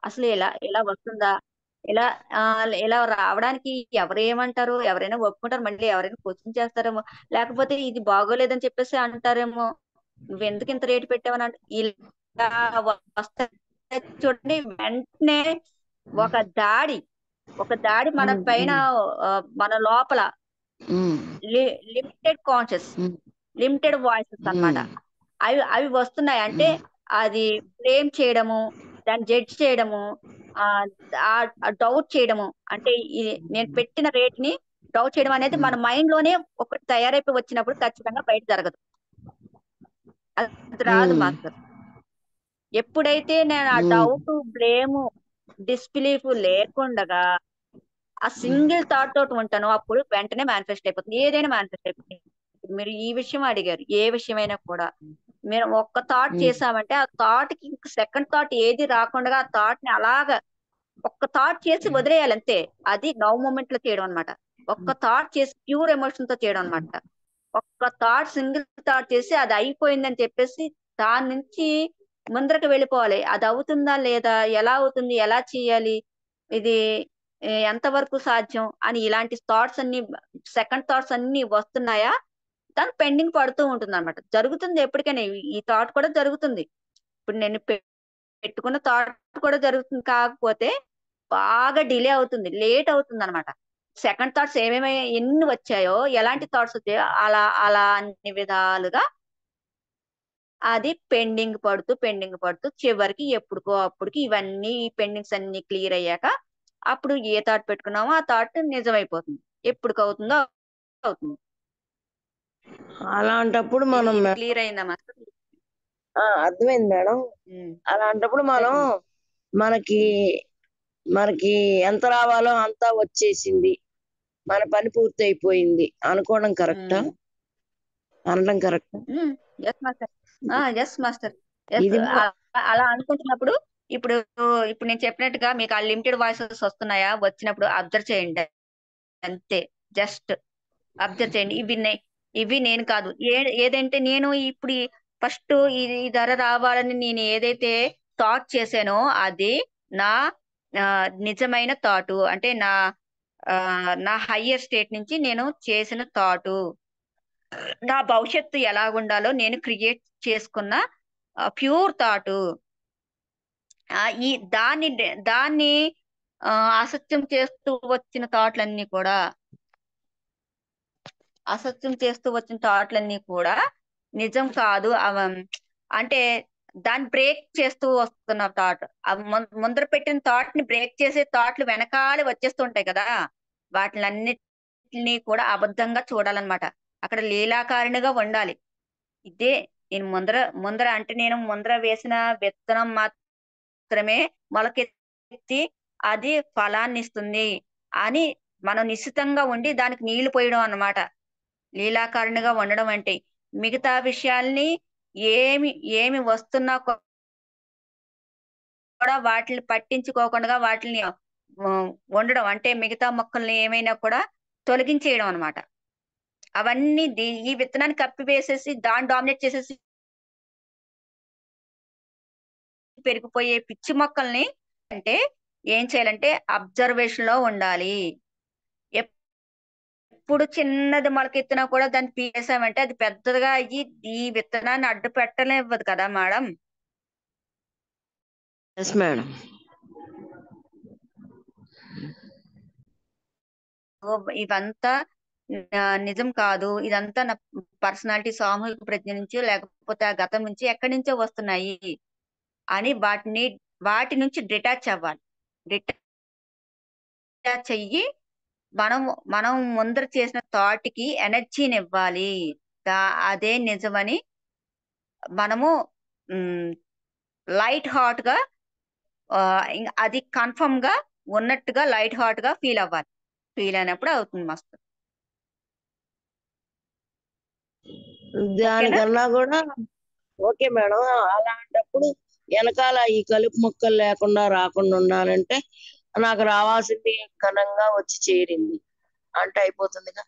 అసలు ఇలా వస్తుందా? ఇలా ఇలా రావడానికి ఎవరేమంటారు? ఎవరైనా ఒప్పుకుంటారు. మళ్ళీ ఎవరైనా క్వెషన్ చేస్తారేమో! లేకపోతే ఇది బాగోలేదని చెప్పేసి అంటారేమో! "నువ్వెందుకు ఇంత రేట్ పెట్టావని" ఇలా వస్తాయి చూడండి. వెంటనే ఒక దాడి, ఒక దాడి మన ఉమ్, పైన, ఉమ్, మన లోపల ఉమ్, లిమిటెడ్ కాన్షియస్, ఉమ్, లిమిటెడ్ వాయిసెస్ అన్నమాట. ఉమ్, అవి అవి వస్తున్నాయి. అంటే ఉమ్, అది బ్లేమ్ చేయడము, దాన్ని జడ్జ్ చేయడము, డౌట్ చేయడము. అంటే నేను పెట్టిన రేట్ ని డౌట్ చేయడం అనేది మన మైండ్ లోనే ఒక తయారైపోయి వచ్చినప్పుడు ఖచ్చితంగా బయట జరగదు. అది రాదు ఉమ్, మాస్టర్. ఎప్పుడైతే నేను ఆ ఉమ్, డౌట్, బ్లేమ్, డిస్బిలీఫ్ లేకుండగా ఆ సింగిల్ థాట్ తోటి ఉంటానో అప్పుడు వెంటనే మేనిఫెస్ట్ అయిపోతుంది. ఏదైనా మేనిఫెస్ట్ అయిపోతుంది. ఇప్పుడు మీరు ఈ విషయం అడిగారు. ఏ విషయమైనా కూడా మీరు ఒక్క థాట్ ఉమ్, చేసామంటే ఆ థాట్ కి ఇంక సెకండ్ థాట్ ఏది రాకుండా ఆ థాట్ ని అలాగా ఒక్క థాట్ చేసి వదిలేయాలి అంతే. అది నౌ మూమెంట్ లో చేయడం అనమాట. ఒక్క థాట్ చేసి ప్యూర్ ఎమోషన్ తో చేయడం అనమాట. ఒక్క థాట్, సింగిల్ థాట్ చేసి అది అయిపోయిందని చెప్పేసి దాని నుంచి ముందరకు వెళ్ళిపోవాలి. అది అవుతుందా లేదా, ఎలా అవుతుంది, ఎలా చేయాలి, ఇది ఎంతవరకు సాధ్యం అని ఇలాంటి థాట్స్ అన్ని, సెకండ్ థాట్స్ అన్ని వస్తున్నాయా, దాని పెండింగ్ పడుతూ ఉంటుంది అనమాట. జరుగుతుంది ఎప్పటికైనా. ఈ థాట్ కూడా జరుగుతుంది. ఇప్పుడు నేను పెట్టుకున్న థాట్ కూడా జరుగుతుంది. కాకపోతే బాగా డిలే అవుతుంది, లేట్ అవుతుంది అనమాట. సెకండ్ థాట్స్ ఏమేమి ఎన్ని వచ్చాయో, ఎలాంటి థాట్స్ వచ్చాయో అలా అలా అన్ని విధాలుగా అది పెండింగ్ పడుతూ చివరికి ఎప్పుడుకో అప్పటికి ఇవన్నీ పెండింగ్స్ అన్ని క్లియర్ అయ్యాక అప్పుడు ఏ థాట్ పెట్టుకున్నామో ఆ థాట్ నిజమైపోతుంది. ఎప్పటికవుతుందో అవుతుంది. అలాంటప్పుడు మనం ఇది మేడం, క్లియర్ అయిందా మాస్టర్? అర్థమైంది మేడం. ఉమ్, అలాంటప్పుడు మనం చెప్పండి. మనకి మనకి ఎంత రావాలో అంతా వచ్చేసింది, మన పని పూర్తి అయిపోయింది అనుకోవడం కరెక్టా? ఉమ్, అనడం కరెక్టా? Yes master. Yes master. Yes. ఇది అలా అనుకుంటున్నప్పుడు ఇప్పుడు ఇప్పుడు నేను చెప్పినట్టుగా మీకు ఆ లిమిటెడ్ వాయిసెస్ వస్తున్నాయా, వచ్చినప్పుడు అబ్జర్వ్ చేయండి అంతే. జస్ట్ అబ్జర్వ్ చేయండి. ఇవి నేను కాదు. ఏదంటే నేను ఇప్పుడు ఫస్ట్ ఈ ధర రావాలని నేను ఏదైతే థాట్ చేశానో అది నా నిజమైన థాటు. అంటే నా హయ్యర్ స్టేట్ నుంచి నేను చేసిన థాటు. నా భవిష్యత్తు ఎలాగుండాలో నేను క్రియేట్ చేసుకున్న ప్యూర్ థాటు. ఈ దాన్ని ఆ, అసత్యం చేస్తూ వచ్చిన థాట్లన్నీ కూడా, అసత్యం చేస్తూ వచ్చిన థాట్లన్నీ కూడా నిజం కాదు. అంటే దాన్ని బ్రేక్ చేస్తూ వస్తున్న థాట్, ముందర పెట్టిన థాట్ ని బ్రేక్ చేసే థాట్లు వెనకాల వచ్చేస్తుంటాయి కదా, వాటిలన్నిటిని కూడా అబద్ధంగా చూడాలన్నమాట. అక్కడ లీలాకారిణిగా ఉండాలి. ఇదే నేను ముందర ముందర అంటే నేను ముందర వేసిన విత్తనం మాత్రమే మొలకెత్తి అది ఫలాన్ని ఇస్తుంది అని మనం నిశ్చితంగా ఉండి దానికి నీళ్లు పోయడం అన్నమాట. లీలాకారునిగా ఉండడం అంటే మిగతా విషయాల్ని ఏమి ఏమి వస్తున్నా కూడా వాటిని పట్టించుకోకుండా వాటిని ఉండడం అంటే మిగతా మొక్కల్ని ఏమైనా కూడా తొలగించేయడం అన్నమాట. అవన్నీ ఈ విత్తనాన్ని కప్పివేసేసి దాన్ని డామినేట్ చేసేసి పెరిగిపోయే పిచ్చి మొక్కల్ని అంటే ఏం చేయాలంటే అబ్జర్వేషన్ లో ఉండాలి. ఎప్పుడు చిన్నది మొలకెత్తినా కూడా దాన్ని పీకేసామంటే అది పెద్దదిగా అయ్యి ఈ విత్తనాన్ని అడ్డు పెట్టనివ్వదు కదా మేడం. Yes madam. సో ఇవంతా నిజం కాదు. ఇదంతా నా పర్సనాలిటీ, సామూహిక ప్రజ్ఞ నుంచి లేకపోతే ఆ గతం నుంచి ఎక్కడి నుంచో వస్తున్నాయి అని వాటి నుంచి డిటాచ్ అవ్వాలి. డిటాచ్ అయ్యి మనం మనం ముందర చేసిన థాట్ కి ఎనర్జీని ఇవ్వాలి. అదే నిజమని మనము లైట్ హార్ట్ గా, అది కన్ఫర్మ్ గా ఉన్నట్టుగా లైట్ హార్ట్ గా ఫీల్ అవ్వాలి. ఫీల్ అయినప్పుడు అవుతుంది మస్తు. ఓకేనా? దానికన్నా కూడా ఓకే మేడం. అలాంటప్పుడు వెనకాల ఈ కలుపు మొక్కలు లేకుండా రాకుండా ఉండాలంటే నాకు రావాల్సింది ఘనంగా వచ్చి చేరింది అంటే అయిపోతుందిగా.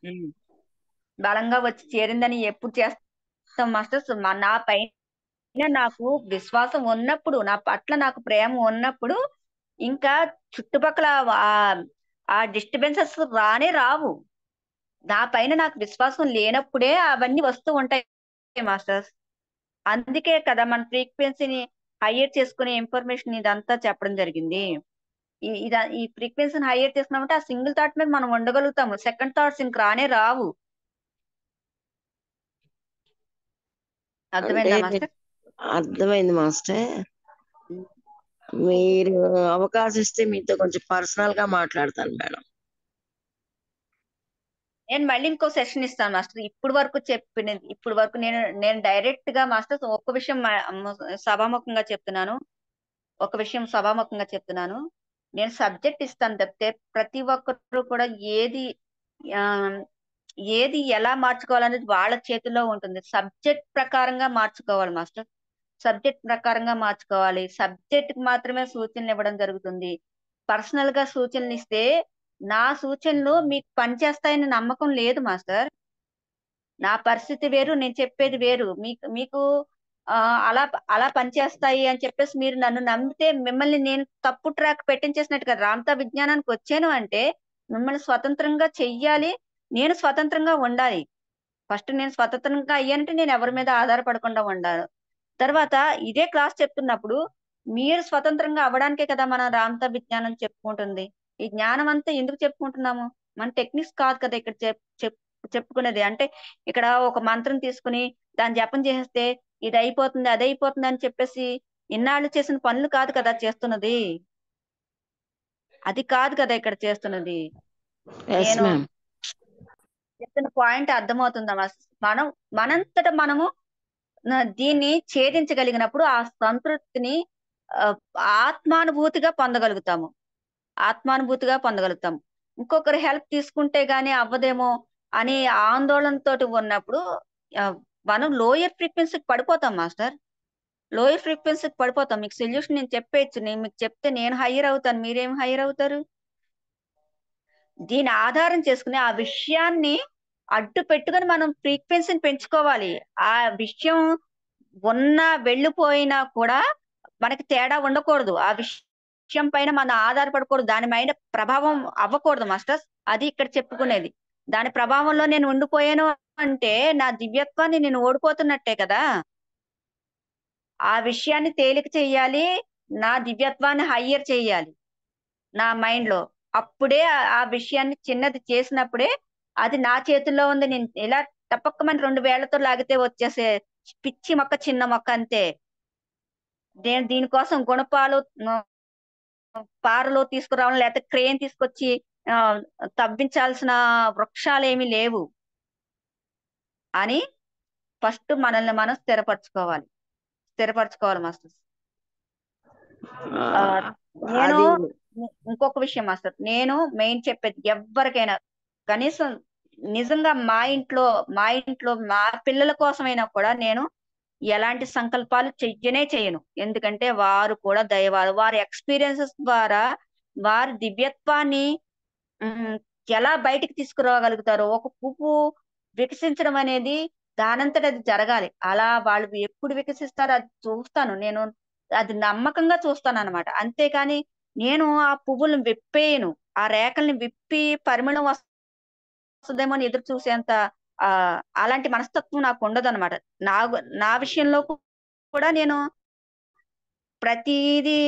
బలంగా వచ్చి చేరిందని ఎప్పుడు చేస్తాం మాస్టర్స్? నా పైన నాకు విశ్వాసం ఉన్నప్పుడు, నా పట్ల నాకు ప్రేమ ఉన్నప్పుడు ఇంకా చుట్టుపక్కల ఆ ఆ డిస్టర్బెన్సెస్ రానే రావు. నా పైన నాకు విశ్వాసం లేనప్పుడే అవన్నీ వస్తూ ఉంటాయి మాస్టర్స్. అందుకే కదా మన ఫ్రీక్వెన్సీని హైయర్ చేసుకునే ఇన్ఫర్మేషన్ ఇదంతా చెప్పడం జరిగింది. ఈ ఫ్రీక్వెన్సీని హైయర్ చేసుకున్నామంటే ఆ సింగిల్ థాట్ మీద మనం ఉండగలుగుతాము. సెకండ్ థాట్స్ ఇంక రానే రావు. అంటే అర్థమైందా మాస్టర్? అర్థమైంది మాస్టర్. ఉమ్. మీరు అవకాశం ఇస్తే మీతో కొంచెం పర్సనల్ గా మాట్లాడతాను మేడం. నేను మళ్ళీ ఇంకో సెషన్ ఇస్తాను మాస్టర్. ఇప్పుడు వరకు నేను నేను డైరెక్ట్ గా మాస్టర్ ఒక్క విషయం సభాముఖంగా చెప్తున్నాను. ఒక విషయం సభాముఖంగా చెప్తున్నాను. నేను సబ్జెక్ట్ ఇస్తాను తప్పితే ప్రతి ఒక్కరు కూడా ఏది ఆ, ఏది ఎలా మార్చుకోవాలనేది వాళ్ళ చేతుల్లో ఉంటుంది. సబ్జెక్ట్ ప్రకారంగా మార్చుకోవాలి మాస్టర్. సబ్జెక్ట్ ప్రకారంగా మార్చుకోవాలి. సబ్జెక్ట్ కి మాత్రమే సూచనలు ఇవ్వడం జరుగుతుంది. పర్సనల్ గా సూచనలు ఇస్తే నా సూచనలు మీకు పనిచేస్తాయని నమ్మకం లేదు మాస్టర్. నా పరిస్థితి వేరు, నేను చెప్పేది వేరు. మీకు మీకు ఆ, అలా అలా పనిచేస్తాయి అని చెప్పేసి మీరు నన్ను నమ్మితే మిమ్మల్ని నేను తప్పు ట్రాక్ పెట్టించేసినట్టు కదా. రామ్తా విజ్ఞానానికి వచ్చాను అంటే మిమ్మల్ని స్వతంత్రంగా చెయ్యాలి, నేను స్వతంత్రంగా ఉండాలి. ఫస్ట్ నేను స్వతంత్రంగా అయ్యానంటే నేను ఎవరి మీద ఆధారపడకుండా ఉండాలి. తర్వాత ఇదే క్లాస్ చెప్తున్నప్పుడు మీరు స్వతంత్రంగా అవ్వడానికే కదా మనం రామ్తా విజ్ఞానం చెప్పుకుంటుంది. ఈ జ్ఞానం అంతా ఎందుకు చెప్పుకుంటున్నాము? మన టెక్నిక్స్ కాదు కదా ఇక్కడ చెప్పుకునేది. అంటే ఇక్కడ ఒక మంత్రం తీసుకుని దాని జపం చేసేస్తే ఇది అయిపోతుంది అది అయిపోతుంది అని చెప్పేసి ఇన్నాళ్ళు చేసిన పనులు కాదు కదా చేస్తున్నది. అది కాదు కదా ఇక్కడ చేస్తున్నది. ఎస్ నేను మ్యామ్. చెప్తున్న పాయింట్ అర్థమవుతుందా? మనం మనంతట మనము దీన్ని ఛేదించగలిగినప్పుడు ఆ సంతృప్తిని ఆ, ఆత్మానుభూతిగా పొందగలుగుతాము. ఆత్మానుభూతిగా పొందగలుగుతాము. ఇంకొకరి హెల్ప్ తీసుకుంటే గానీ అవ్వదేమో అని ఆందోళనతోటి ఉన్నప్పుడు ఆ, మనం లోయర్ ఫ్రీక్వెన్సీకి పడిపోతాం మాస్టర్. లోయర్ ఫ్రీక్వెన్సీకి పడిపోతాం. మీకు సొల్యూషన్ నేను చెప్పేయచ్చు. నేను మీకు చెప్తే నేను హైయర్ అవుతాను, మీరేం హైయర్ అవుతారు? దీని ఆధారం చేసుకుని ఆ విషయాన్ని అడ్డు పెట్టుకొని మనం ఫ్రీక్వెన్సీని పెంచుకోవాలి. ఆ విషయం ఉన్నా వెళ్ళిపోయినా కూడా మనకి తేడా ఉండకూడదు. ఆ విషయం పైన మనం ఆధారపడకూడదు. దాని పైన ప్రభావం అవ్వకూడదు మాస్టర్స్. అది ఇక్కడ చెప్పుకునేది. దాని ప్రభావంలో నేను ఉండిపోయాను అంటే నా దివ్యత్వాన్ని నేను ఓడిపోతున్నట్టే కదా. ఆ విషయాన్ని తేలిక చెయ్యాలి, నా దివ్యత్వాన్ని హయ్యర్ చెయ్యాలి నా మైండ్ లో. అప్పుడే ఆ విషయాన్ని చిన్నది చేసినప్పుడే అది నా చేతుల్లో ఉంది. నేను ఇలా టపక్కమని 2 వేళ్లతో లాగితే వచ్చేసే పిచ్చి మొక్క, చిన్న మొక్క అంతే. నేను దీనికోసం గుణపాలు పారలో తీసుకురావడం లేకపోతే క్రేన్ తీసుకొచ్చి ఆ తవ్వించాల్సిన వృక్షాలు ఏమీ లేవు అని ఫస్ట్ మనల్ని మనం స్థిరపరచుకోవాలి మాస్టర్. ఆ, ఆ, నేను అది ఇంకొక విషయం మాస్టర్, నేను మెయిన్ చెప్పేది ఎవరికైనా కనీసం నిజంగా మా ఇంట్లో మా పిల్లల కోసమైనా కూడా నేను ఎలాంటి సంకల్పాలు చెయ్యను. ఎందుకంటే వారు కూడా దైవాలు. వారి ఎక్స్పీరియన్సెస్ ద్వారా వారి దివ్యత్వాన్ని ఉమ్, ఎలా బయటికి తీసుకురాగలుగుతారో. ఒక పువ్వు వికసించడం అనేది దానంతట అది జరగాలి. అలా వాళ్ళు ఎప్పుడు వికసిస్తారో అది చూస్తాను నేను. అది నమ్మకంగా చూస్తాను అనమాట. అంతేకాని నేను ఆ పువ్వులను విప్పేయను. ఆ రేఖల్ని విప్పి పరిమళం వస్తుందేమో అని ఎదురు చూసేంత ఆ అలాంటి మనస్తత్వం నాకు ఉండదు అనమాట. నా నా విషయంలో కూడా నేను ప్రతిదీ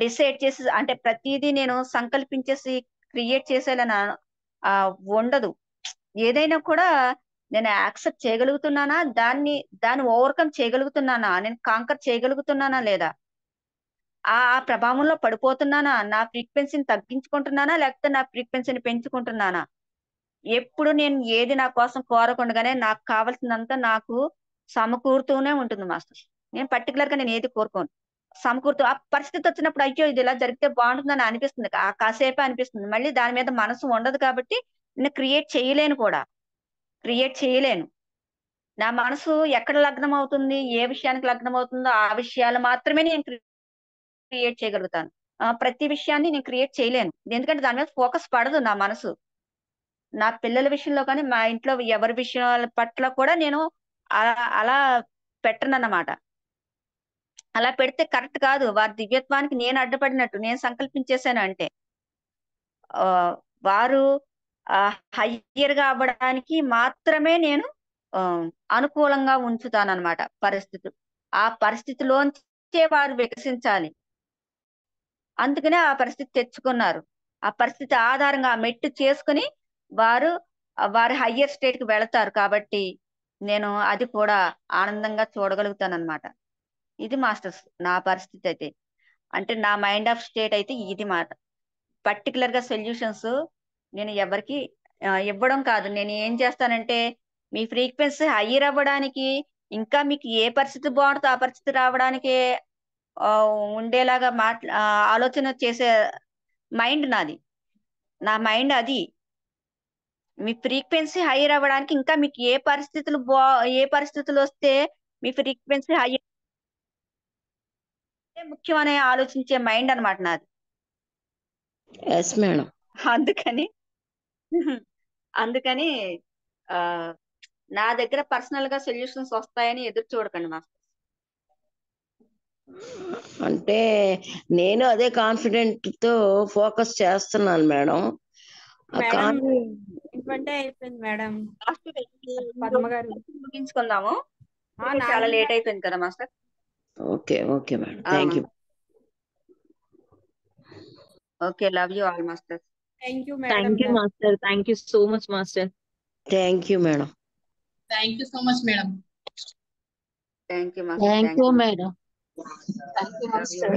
డిసైడ్ చేసి, అంటే ప్రతిదీ నేను సంకల్పించేసి క్రియేట్ చేసేలా ఉండదు. ఏదైనా కూడా నేను యాక్సెప్ట్ చేయగలుగుతున్నానా, దాన్ని ఓవర్కమ్ చేయగలుగుతున్నానా, నేను కాంకర్ చేయగలుగుతున్నానా లేదా, ఆ ప్రభావంలో పడిపోతున్నానా, నా ఫ్రీక్వెన్సీని తగ్గించుకుంటున్నానా లేకపోతే నా ఫ్రీక్వెన్సీని పెంచుకుంటున్నానా. ఎప్పుడు నేను ఏది నా కోసం కోరకుండానే నాకు కావాల్సినంత నాకు సమకూరుతూనే ఉంటుంది మాస్టర్. నేను పర్టికులర్ గా నేను ఏది కోరుకోను. సమకూరుతూ ఆ పరిస్థితి వచ్చినప్పుడు అయ్యో ఇది ఇలా జరిగితే బాగుంటుందని అనిపిస్తుంది. కాసేపే అనిపిస్తుంది. మళ్ళీ దాని మీద మనసు ఉండదు కాబట్టి నేను క్రియేట్ చేయలేను. నా మనసు ఎక్కడ లగ్నం అవుతుంది, ఏ విషయానికి లగ్నం అవుతుందో ఆ విషయాలు మాత్రమే నేను క్రియేట్ చేయగలుగుతాను. ప్రతి విషయాన్ని నేను క్రియేట్ చేయలేను. ఎందుకంటే దాని మీద ఫోకస్ పడదు నా మనసు. నా పిల్లల విషయంలో కానీ మా ఇంట్లో ఎవరి విషయాల పట్ల కూడా నేను అలా అలా పెట్టనన్నమాట. అలా పెడితే కరెక్ట్ కాదు. వారి దివ్యత్వానికి నేను అడ్డుపడినట్టు, నేను సంకల్పించేశాను అంటే. వారు హయ్యర్ గా అవ్వడానికి మాత్రమే నేను అనుకూలంగా ఉంచుతానన్నమాట పరిస్థితులు. ఆ పరిస్థితిలోంచే వారు వికసించాలి. అందుకనే ఆ పరిస్థితి తెచ్చుకున్నారు. ఆ పరిస్థితి ఆధారంగా ఆ మెట్టు చేసుకుని వారు వారి హయ్యర్ స్టేట్ కి వెళతారు. కాబట్టి నేను అది కూడా ఆనందంగా చూడగలుగుతానన్నమాట. ఇది మాస్టర్స్ నా పరిస్థితి అయితే. అంటే నా మైండ్ ఆఫ్ స్టేట్ అయితే ఇది మాట. పర్టికులర్ గా సొల్యూషన్స్ నేను ఎవరికి ఇవ్వడం కాదు. నేను ఏం చేస్తానంటే, మీ ఫ్రీక్వెన్సీ హయ్యర్ అవ్వడానికి, ఇంకా మీకు ఏ పరిస్థితి బాగుంటుందో ఆ పరిస్థితి రావడానికి ఉండేలాగా ఆలోచన చేసే మైండ్ నాది. నా మైండ్ అది. మీ ఫ్రీక్వెన్సీ హైయర్ అవ్వడానికి ఇంకా మీకు ఏ పరిస్థితులు వస్తే మీ ఫ్రీక్వెన్సీ హైయర్ ముఖ్యమనే ఆలోచించే మైండ్ అన్నమాట నాది. Yes madam. అందుకని అందుకని ఆ నా దగ్గర పర్సనల్ గా సొల్యూషన్స్ వస్తాయని ఎదురు చూడకండి మాస్టర్. అంటే నేను అదే కాన్ఫిడెంట్ తో ఫోకస్ చేస్తున్నాను మేడం. మేడం ఇటువంటి అయిపోయింది మేడం. పద్మ గారు ముగించుకుందాము. ఆ, చాలా నాలుగు లేట్ అయిపోయింది కదా master. Okay okay madam, thank you. Okay, love you all master. Thank you madam. Thank you, Master. Thank you so much, Master. Thank you madam. Thank you so much, madam. Thank you master. Thank you, madam. Thank you, master.